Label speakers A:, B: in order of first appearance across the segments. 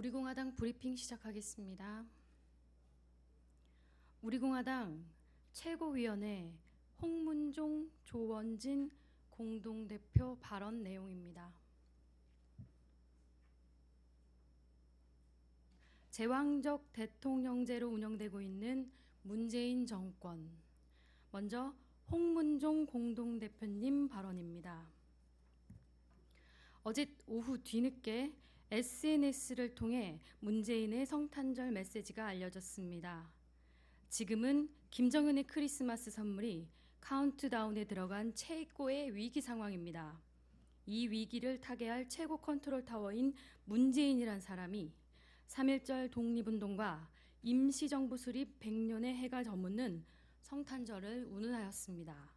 A: 우리공화당 브리핑 시작하겠습니다. 우리공화당 최고위원회 홍문종, 조원진 공동대표 발언 내용입니다. 제왕적 대통령제로 운영되고 있는 문재인 정권. 먼저 홍문종 공동대표님 발언입니다. 어제 오후 뒤늦게 SNS를 통해 문재인의 성탄절 메시지가 알려졌습니다. 지금은 김정은의 크리스마스 선물이 카운트다운에 들어간 최고의 위기 상황입니다. 이 위기를 타개할 최고 컨트롤 타워인 문재인이란 사람이 3.1절 독립운동과 임시정부 수립 100년의 해가 저무는 성탄절을 운운하였습니다.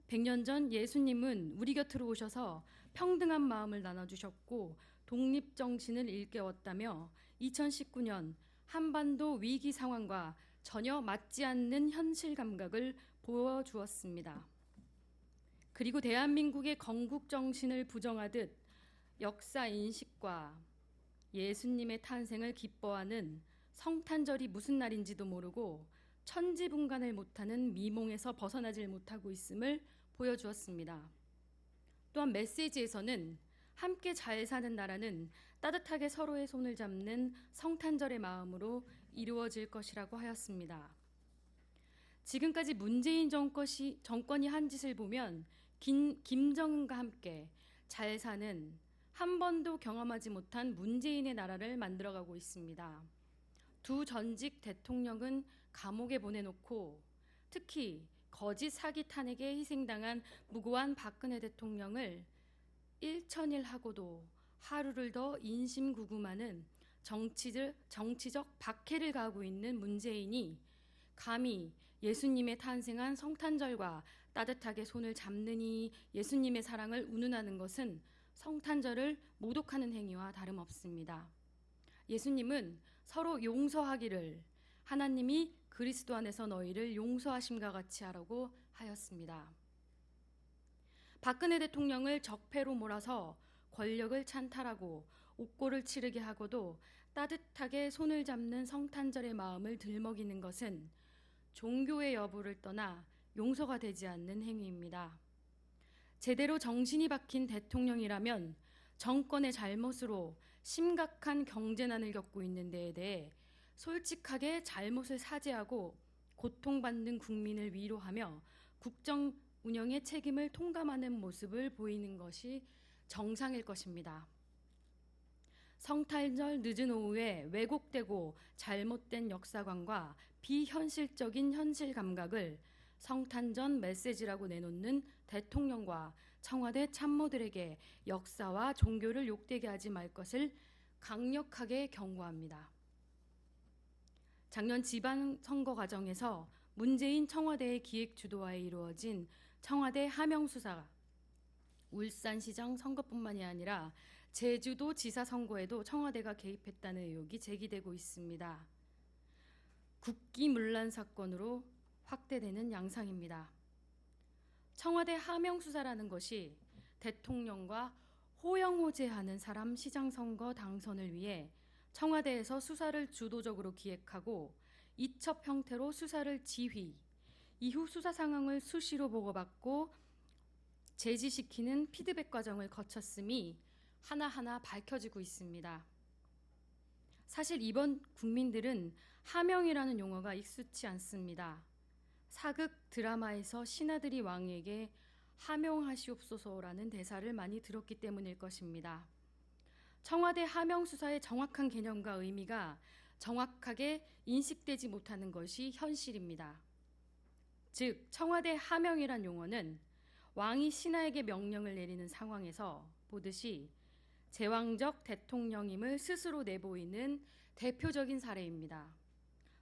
A: 100년 전 예수님은 우리 곁으로 오셔서 평등한 마음을 나눠주셨고 독립정신을 일깨웠다며 2019년 한반도 위기 상황과 전혀 맞지 않는 현실 감각을 보여주었습니다. 그리고 대한민국의 건국정신을 부정하듯 역사 인식과 예수님의 탄생을 기뻐하는 성탄절이 무슨 날인지도 모르고 천지분간을 못하는 미몽에서 벗어나질 못하고 있음을 보여주었습니다. 또한 메시지에서는 함께 잘 사는 나라는 따뜻하게 서로의 손을 잡는 성탄절의 마음으로 이루어질 것이라고 하였습니다. 지금까지 문재인 정권이 한 짓을 보면 김정은과 함께 잘 사는 한 번도 경험하지 못한 문재인의 나라를 만들어가고 있습니다. 두 전직 대통령은 감옥에 보내놓고 특히 거짓 사기 탄핵에 희생당한 무고한 박근혜 대통령을 일천일하고도 하루를 더 인심구구마는 정치적 박해를 가하고 있는 문재인이 감히 예수님의 탄생한 성탄절과 따뜻하게 손을 잡느니 예수님의 사랑을 운운하는 것은 성탄절을 모독하는 행위와 다름없습니다. 예수님은 서로 용서하기를 하나님이 그리스도 안에서 너희를 용서하심과 같이 하라고 하였습니다. 박근혜 대통령을 적폐로 몰아서 권력을 찬탈하고 옥고를 치르게 하고도 따뜻하게 손을 잡는 성탄절의 마음을 들먹이는 것은 종교의 여부를 떠나 용서가 되지 않는 행위입니다. 제대로 정신이 박힌 대통령이라면 정권의 잘못으로 심각한 경제난을 겪고 있는 데에 대해 솔직하게 잘못을 사죄하고 고통받는 국민을 위로하며 국정 운영의 책임을 통감하는 모습을 보이는 것이 정상일 것입니다. 성탄절 늦은 오후에 왜곡되고 잘못된 역사관과 비현실적인 현실 감각을 성탄절 메시지라고 내놓는 대통령과 청와대 참모들에게 역사와 종교를 욕되게 하지 말 것을 강력하게 경고합니다. 작년 지방선거 과정에서 문재인 청와대의 기획 주도하에 이루어진 청와대 하명 수사, 울산시장 선거뿐만이 아니라 제주도 지사 선거에도 청와대가 개입했다는 의혹이 제기되고 있습니다. 국기문란 사건으로 확대되는 양상입니다. 청와대 하명 수사라는 것이 대통령과 호영호재하는 사람 시장 선거 당선을 위해 청와대에서 수사를 주도적으로 기획하고 이첩 형태로 수사를 지휘, 이후 수사 상황을 수시로 보고받고 제지시키는 피드백 과정을 거쳤음이 하나하나 밝혀지고 있습니다. 사실 이번 국민들은 하명이라는 용어가 익숙치 않습니다. 사극 드라마에서 신하들이 왕에게 하명하시옵소서라는 대사를 많이 들었기 때문일 것입니다. 청와대 하명 수사의 정확한 개념과 의미가 정확하게 인식되지 못하는 것이 현실입니다. 즉, 청와대 하명이란 용어는 왕이 신하에게 명령을 내리는 상황에서 보듯이 제왕적 대통령임을 스스로 내보이는 대표적인 사례입니다.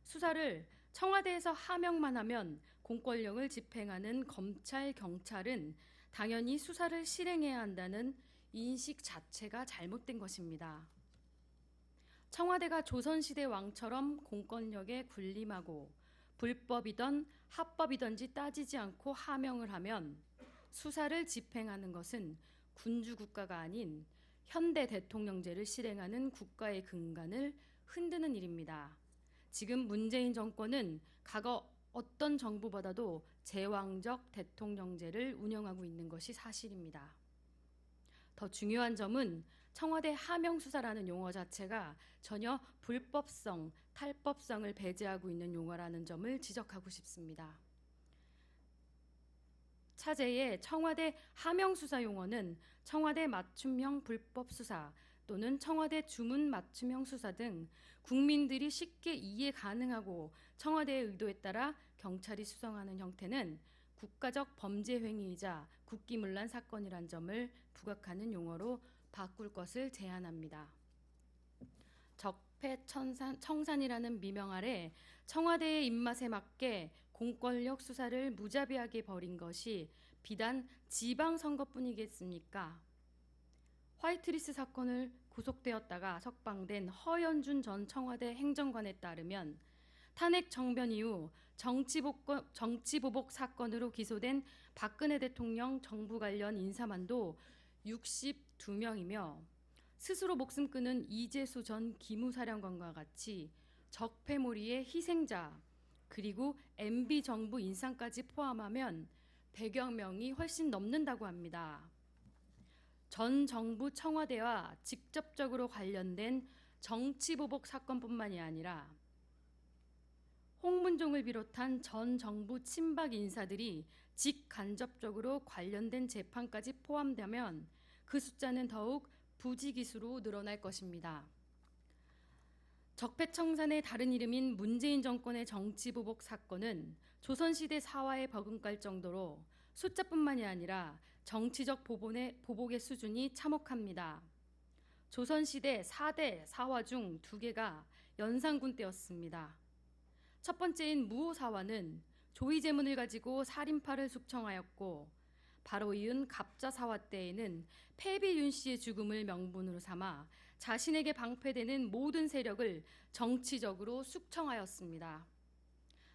A: 수사를 청와대에서 하명만 하면 공권력을 집행하는 검찰, 경찰은 당연히 수사를 실행해야 한다는 인식 자체가 잘못된 것입니다. 청와대가 조선시대 왕처럼 공권력에 군림하고 불법이든 합법이든지 따지지 않고 하명을 하면 수사를 집행하는 것은 군주국가가 아닌 현대 대통령제를 실행하는 국가의 근간을 흔드는 일입니다. 지금 문재인 정권은 과거 어떤 정부보다도 제왕적 대통령제를 운영하고 있는 것이 사실입니다. 더 중요한 점은 청와대 하명수사라는 용어 자체가 전혀 불법성, 탈법성을 배제하고 있는 용어라는 점을 지적하고 싶습니다. 차제의 청와대 하명수사 용어는 청와대 맞춤형 불법수사 또는 청와대 주문 맞춤형 수사 등 국민들이 쉽게 이해 가능하고 청와대의 의도에 따라 경찰이 수성하는 형태는 국가적 범죄 행위이자 국기문란 사건이란 점을 부각하는 용어로 바꿀 것을 제안합니다. 적폐청산이라는 미명 아래 청와대의 입맛에 맞게 공권력 수사를 무자비하게 벌인 것이 비단 지방선거뿐이겠습니까? 화이트리스 사건을 구속되었다가 석방된 허연준 전 청와대 행정관에 따르면 탄핵 정변 이후 정치보복 사건으로 기소된 박근혜 대통령 정부 관련 인사만도 62명이며 스스로 목숨 끊은 이재수 전 기무사령관과 같이 적폐몰이의 희생자 그리고 MB 정부 인사까지 포함하면 100여 명이 훨씬 넘는다고 합니다. 전 정부 청와대와 직접적으로 관련된 정치보복 사건뿐만이 아니라 홍문종을 비롯한 전 정부 친박 인사들이 직간접적으로 관련된 재판까지 포함되면 그 숫자는 더욱 부지기수로 늘어날 것입니다. 적폐청산의 다른 이름인 문재인 정권의 정치보복 사건은 조선시대 사화에 버금갈 정도로 숫자뿐만이 아니라 정치적 보복의 수준이 참혹합니다. 조선시대 4대 사화 중 2개가 연산군 때였습니다. 첫 번째인 무오사화는 조의제문을 가지고 살인파를 숙청하였고 바로 이은 갑자사화 때에는 패비 윤씨의 죽음을 명분으로 삼아 자신에게 방패되는 모든 세력을 정치적으로 숙청하였습니다.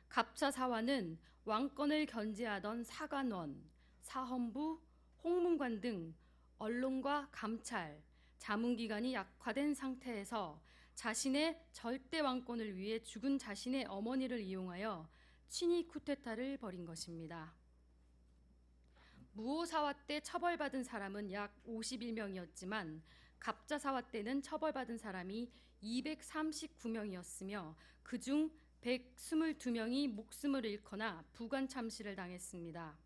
A: 갑자사화는 왕권을 견제하던 사관원, 사헌부, 홍문관 등 언론과 감찰, 자문기관이 약화된 상태에서 자신의 절대 왕권을 위해 죽은 자신의 어머니를 이용하여 친위 쿠데타를 벌인 것입니다. 무오사화 때 처벌받은 사람은 약 51명이었지만 갑자사화 때는 처벌받은 사람이 239명이었으며 그중 122명이 목숨을 잃거나 부관 참시를 당했습니다.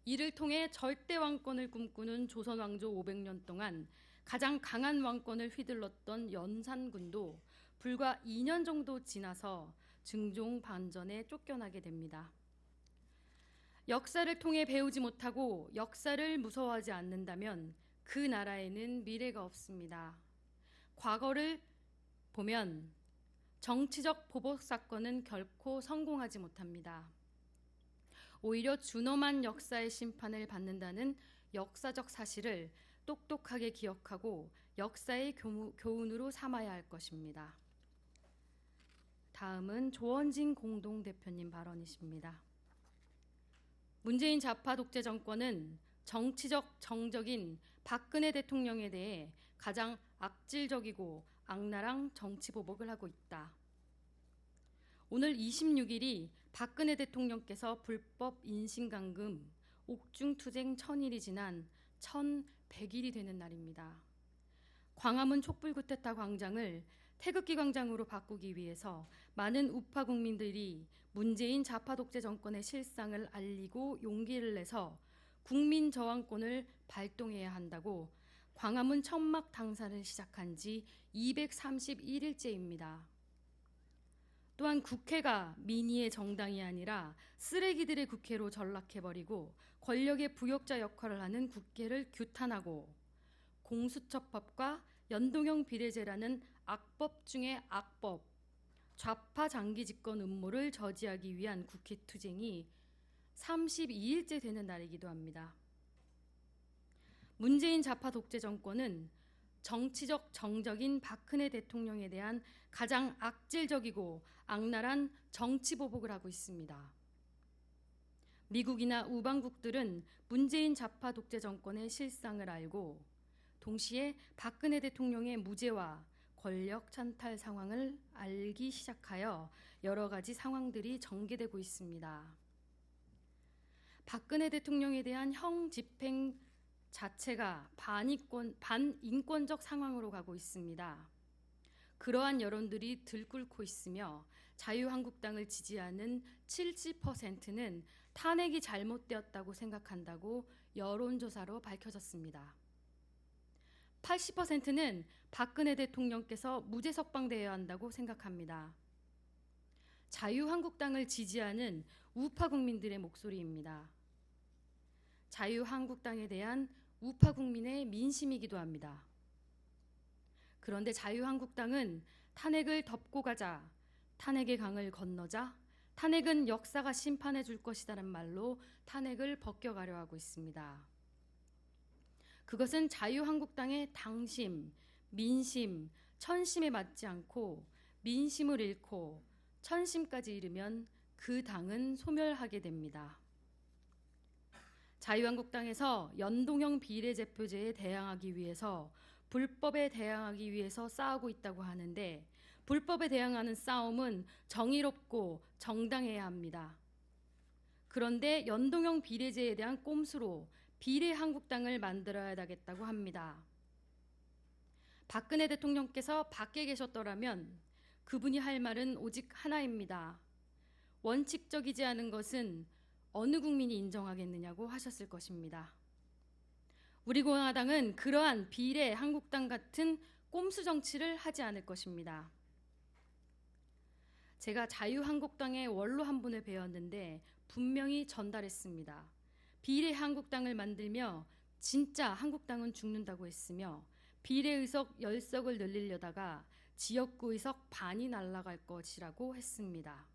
A: 이를 통해 절대 왕권을 꿈꾸는 조선 왕조 500년 동안 가장 강한 왕권을 휘둘렀던 연산군도 불과 2년 정도 지나서 증종 반전에 쫓겨나게 됩니다. 역사를 통해 배우지 못하고 역사를 무서워하지 않는다면 그 나라에는 미래가 없습니다. 과거를 보면 정치적 보복 사건은 결코 성공하지 못합니다. 오히려 준엄한 역사의 심판을 받는다는 역사적 사실을 똑똑하게 기억하고 역사의 교훈으로 삼아야 할 것입니다. 다음은 조원진 공동대표님 발언이십니다. 문재인 좌파 독재 정권은 정치적 정적인 박근혜 대통령에 대해 가장 악질적이고 악랄한 정치 보복을 하고 있다. 오늘 26일이 박근혜 대통령께서 불법 인신감금, 옥중투쟁 1000일이 지난 1100일이 되는 날입니다. 광화문 촛불 쿠데타 광장을 태극기 광장으로 바꾸기 위해서 많은 우파 국민들이 문재인 좌파 독재 정권의 실상을 알리고 용기를 내서 국민 저항권을 발동해야 한다고 광화문 천막 당사를 시작한 지 231일째입니다. 또한 국회가 민의의 정당이 아니라 쓰레기들의 국회로 전락해버리고 권력의 부역자 역할을 하는 국회를 규탄하고 공수처법과 연동형 비례제라는 악법 중의 악법, 좌파 장기 집권 음모를 저지하기 위한 국회 투쟁이 32일째 되는 날이기도 합니다. 문재인 좌파 독재 정권은 정치적 정적인 박근혜 대통령에 대한 가장 악질적이고 악랄한 정치 보복을 하고 있습니다. 미국이나 우방국들은 문재인 좌파 독재 정권의 실상을 알고 동시에 박근혜 대통령의 무죄와 권력 찬탈 상황을 알기 시작하여 여러 가지 상황들이 전개되고 있습니다. 박근혜 대통령에 대한 형 집행 자체가 반인권적 상황으로 가고 있습니다. 그러한 여론들이 들끓고 있으며 자유한국당을 지지하는 70%는 탄핵이 잘못되었다고 생각한다고 여론조사로 밝혀졌습니다. 80%는 박근혜 대통령께서 무죄 석방되어야 한다고 생각합니다. 자유한국당을 지지하는 우파 국민들의 목소리입니다. 자유한국당에 대한 우파 국민의 민심이기도 합니다. 그런데 자유한국당은 탄핵을 덮고 가자, 탄핵의 강을 건너자, 탄핵은 역사가 심판해 줄 것이다란 말로 탄핵을 벗겨가려 하고 있습니다. 그것은 자유한국당의 당심, 민심, 천심에 맞지 않고 민심을 잃고 천심까지 잃으면 그 당은 소멸하게 됩니다. 자유한국당에서 연동형 비례대표제에 대항하기 위해서 불법에 대항하기 위해서 싸우고 있다고 하는데 불법에 대항하는 싸움은 정의롭고 정당해야 합니다. 그런데 연동형 비례제에 대한 꼼수로 비례한국당을 만들어야 되겠다고 합니다. 박근혜 대통령께서 밖에 계셨더라면 그분이 할 말은 오직 하나입니다. 원칙적이지 않은 것은 어느 국민이 인정하겠느냐고 하셨을 것입니다. 우리 공화당은 그러한 비례 한국당 같은 꼼수 정치를 하지 않을 것입니다. 제가 자유한국당의 원로 한 분을 배웠는데 분명히 전달했습니다. 비례 한국당을 만들며 진짜 한국당은 죽는다고 했으며 비례의석 10석을 늘리려다가 지역구 의석 반이 날아갈 것이라고 했습니다.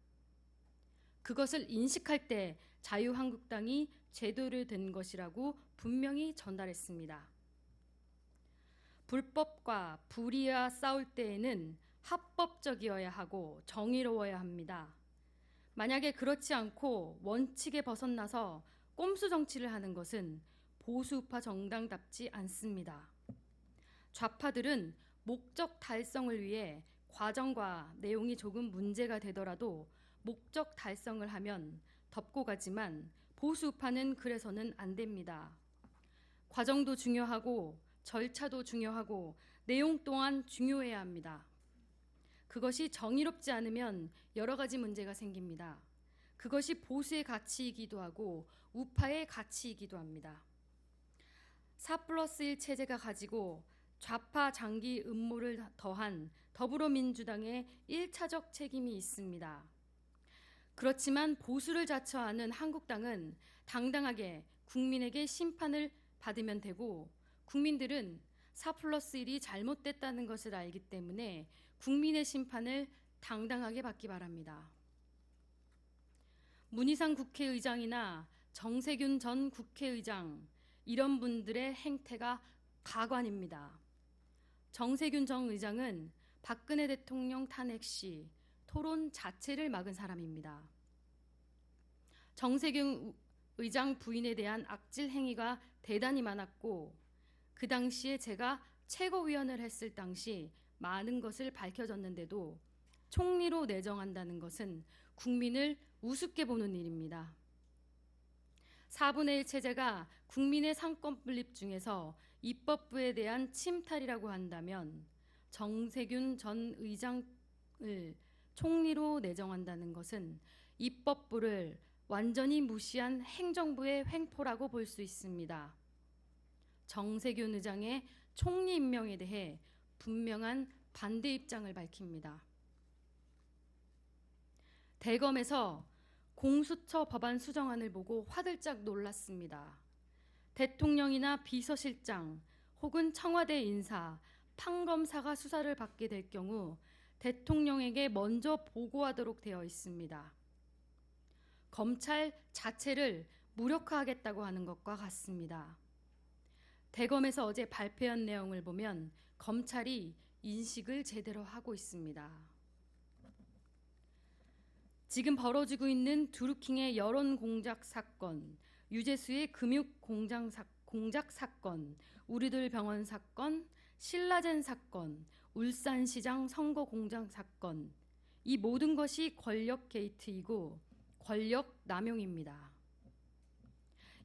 A: 그것을 인식할 때 자유한국당이 제도를 든 것이라고 분명히 전달했습니다. 불법과 불의와 싸울 때에는 합법적이어야 하고 정의로워야 합니다. 만약에 그렇지 않고 원칙에 벗어나서 꼼수 정치를 하는 것은 보수우파 정당답지 않습니다. 좌파들은 목적 달성을 위해 과정과 내용이 조금 문제가 되더라도 목적 달성을 하면 덮고 가지만 보수우파는 그래서는 안 됩니다. 과정도 중요하고 절차도 중요하고 내용 또한 중요해야 합니다. 그것이 정의롭지 않으면 여러 가지 문제가 생깁니다. 그것이 보수의 가치이기도 하고 우파의 가치이기도 합니다. 4+1 체제가 가지고 좌파 장기 음모를 더한 더불어민주당의 1차적 책임이 있습니다. 그렇지만 보수를 자처하는 한국당은 당당하게 국민에게 심판을 받으면 되고 국민들은 4+1이 잘못됐다는 것을 알기 때문에 국민의 심판을 당당하게 받기 바랍니다. 문희상 국회의장이나 정세균 전 국회의장 이런 분들의 행태가 가관입니다. 정세균 전 의장은 박근혜 대통령 탄핵 시 토론 자체를 막은 사람입니다. 정세균 의장 부인에 대한 악질 행위가 대단히 많았고 그 당시에 제가 최고위원을 했을 당시 많은 것을 밝혀졌는데도 총리로 내정한다는 것은 국민을 우습게 보는 일입니다. 4분의 1 체제가 국민의 상권 분립 중에서 입법부에 대한 침탈이라고 한다면 정세균 전 의장을 총리로 내정한다는 것은 입법부를 완전히 무시한 행정부의 횡포라고 볼 수 있습니다. 정세균 의장의 총리 임명에 대해 분명한 반대 입장을 밝힙니다. 대검에서 공수처 법안 수정안을 보고 화들짝 놀랐습니다. 대통령이나 비서실장 혹은 청와대 인사, 판검사가 수사를 받게 될 경우 대통령에게 먼저 보고하도록 되어 있습니다. 검찰 자체를 무력화하겠다고 하는 것과 같습니다. 대검에서 어제 발표한 내용을 보면 검찰이 인식을 제대로 하고 있습니다. 지금 벌어지고 있는 드루킹의 여론 공작 사건, 유재수의 금융 공작 사건, 우리들 병원 사건, 신라젠 사건, 울산시장 선거 공작 사건, 이 모든 것이 권력 게이트이고 권력 남용입니다.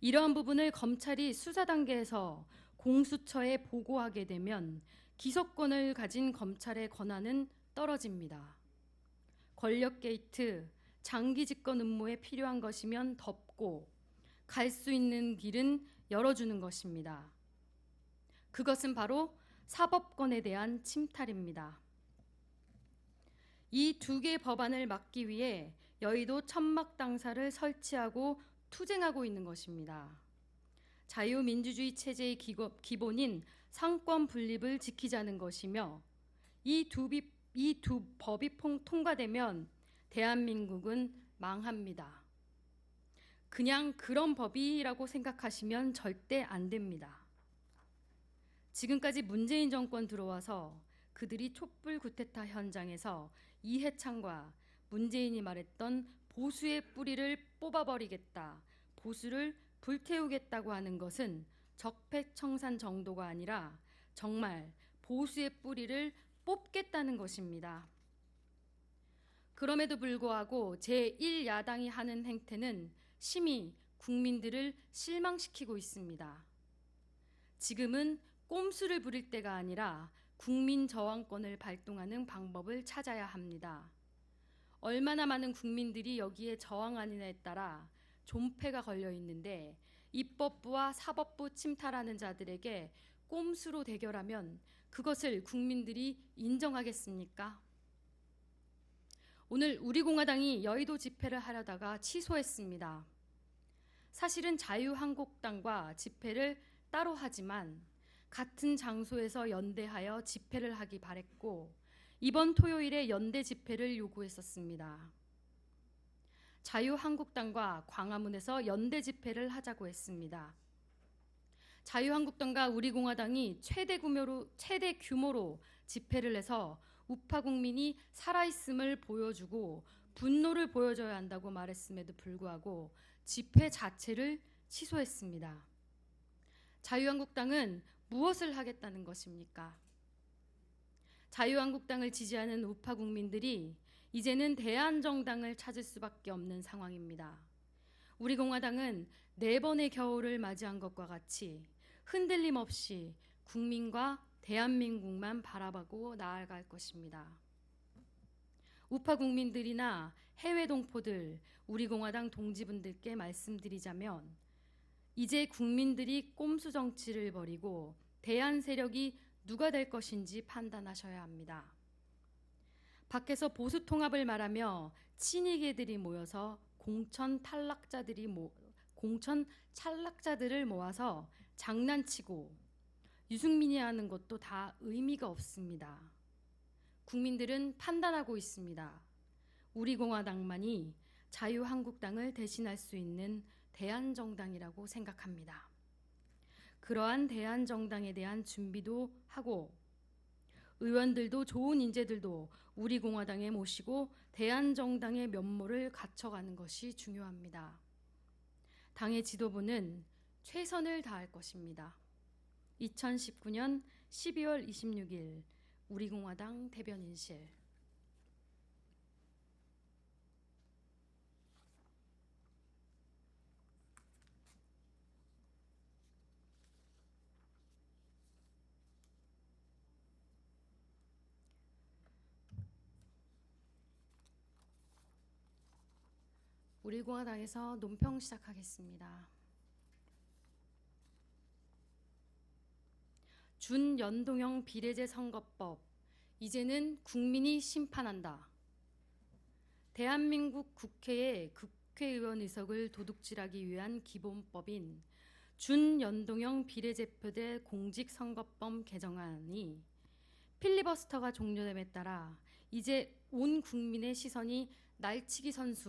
A: 이러한 부분을 검찰이 수사 단계에서 공수처에 보고하게 되면 기소권을 가진 검찰의 권한은 떨어집니다. 권력 게이트, 장기 집권 음모에 필요한 것이면 덮고 갈 수 있는 길은 열어주는 것입니다. 그것은 바로 사법권에 대한 침탈입니다. 이 두 개의 법안을 막기 위해 여의도 천막 당사를 설치하고 투쟁하고 있는 것입니다. 자유민주주의 체제의 기본인 상권 분립을 지키자는 것이며 이 두 법이 통과되면 대한민국은 망합니다. 그냥 그런 법이라고 생각하시면 절대 안 됩니다. 지금까지 문재인 정권 들어와서 그들이 촛불 쿠데타 현장에서 이해창과 문재인이 말했던 보수의 뿌리를 뽑아버리겠다, 보수를 불태우겠다고 하는 것은 적폐청산 정도가 아니라 정말 보수의 뿌리를 뽑겠다는 것입니다. 그럼에도 불구하고 제1야당이 하는 행태는 심히 국민들을 실망시키고 있습니다. 지금은 꼼수를 부릴 때가 아니라 국민 저항권을 발동하는 방법을 찾아야 합니다. 얼마나 많은 국민들이 여기에 저항하느냐에 따라 존폐가 걸려 있는데 입법부와 사법부 침탈하는 자들에게 꼼수로 대결하면 그것을 국민들이 인정하겠습니까? 오늘 우리공화당이 여의도 집회를 하려다가 취소했습니다. 사실은 자유한국당과 집회를 따로 하지만 같은 장소에서 연대하여 집회를 하기 바랬고 이번 토요일에 연대 집회를 요구했었습니다. 자유한국당과 광화문에서 연대 집회를 하자고 했습니다. 자유한국당과 우리공화당이 최대 규모로 집회를 해서 우파 국민이 살아있음을 보여주고 분노를 보여줘야 한다고 말했음에도 불구하고 집회 자체를 취소했습니다. 자유한국당은 무엇을 하겠다는 것입니까? 자유한국당을 지지하는 우파 국민들이 이제는 대한정당을 찾을 수밖에 없는 상황입니다. 우리공화당은 4번의 겨울을 맞이한 것과 같이 흔들림 없이 국민과 대한민국만 바라보고 나아갈 것입니다. 우파 국민들이나 해외 동포들, 우리공화당 동지분들께 말씀드리자면 이제 국민들이 꼼수 정치를 벌이고 대한 세력이 누가 될 것인지 판단하셔야 합니다. 밖에서 보수 통합을 말하며 친이계들이 모여서 공천 탈락자들을 모아서 장난치고 유승민이 하는 것도 다 의미가 없습니다. 국민들은 판단하고 있습니다. 우리공화당만이 자유한국당을 대신할 수 있는 대한정당이라고 생각합니다. 그러한 대한정당에 대한 준비도 하고 의원들도 좋은 인재들도 우리공화당에 모시고 대한정당의 면모를 갖춰가는 것이 중요합니다. 당의 지도부는 최선을 다할 것입니다. 2019년 12월 26일 우리공화당 대변인실. 우리공화당에서 논평 시작하겠습니다. 준연동형 비례제 선거법, 이제는 국민이 심판한다. 대한민국 국회의 국회의원 의석을 도둑질하기 위한 기본법인 준연동형 비례대표제 공직선거법 개정안이 필리버스터가 종료됨에 따라 이제 온 국민의 시선이 날치기 선수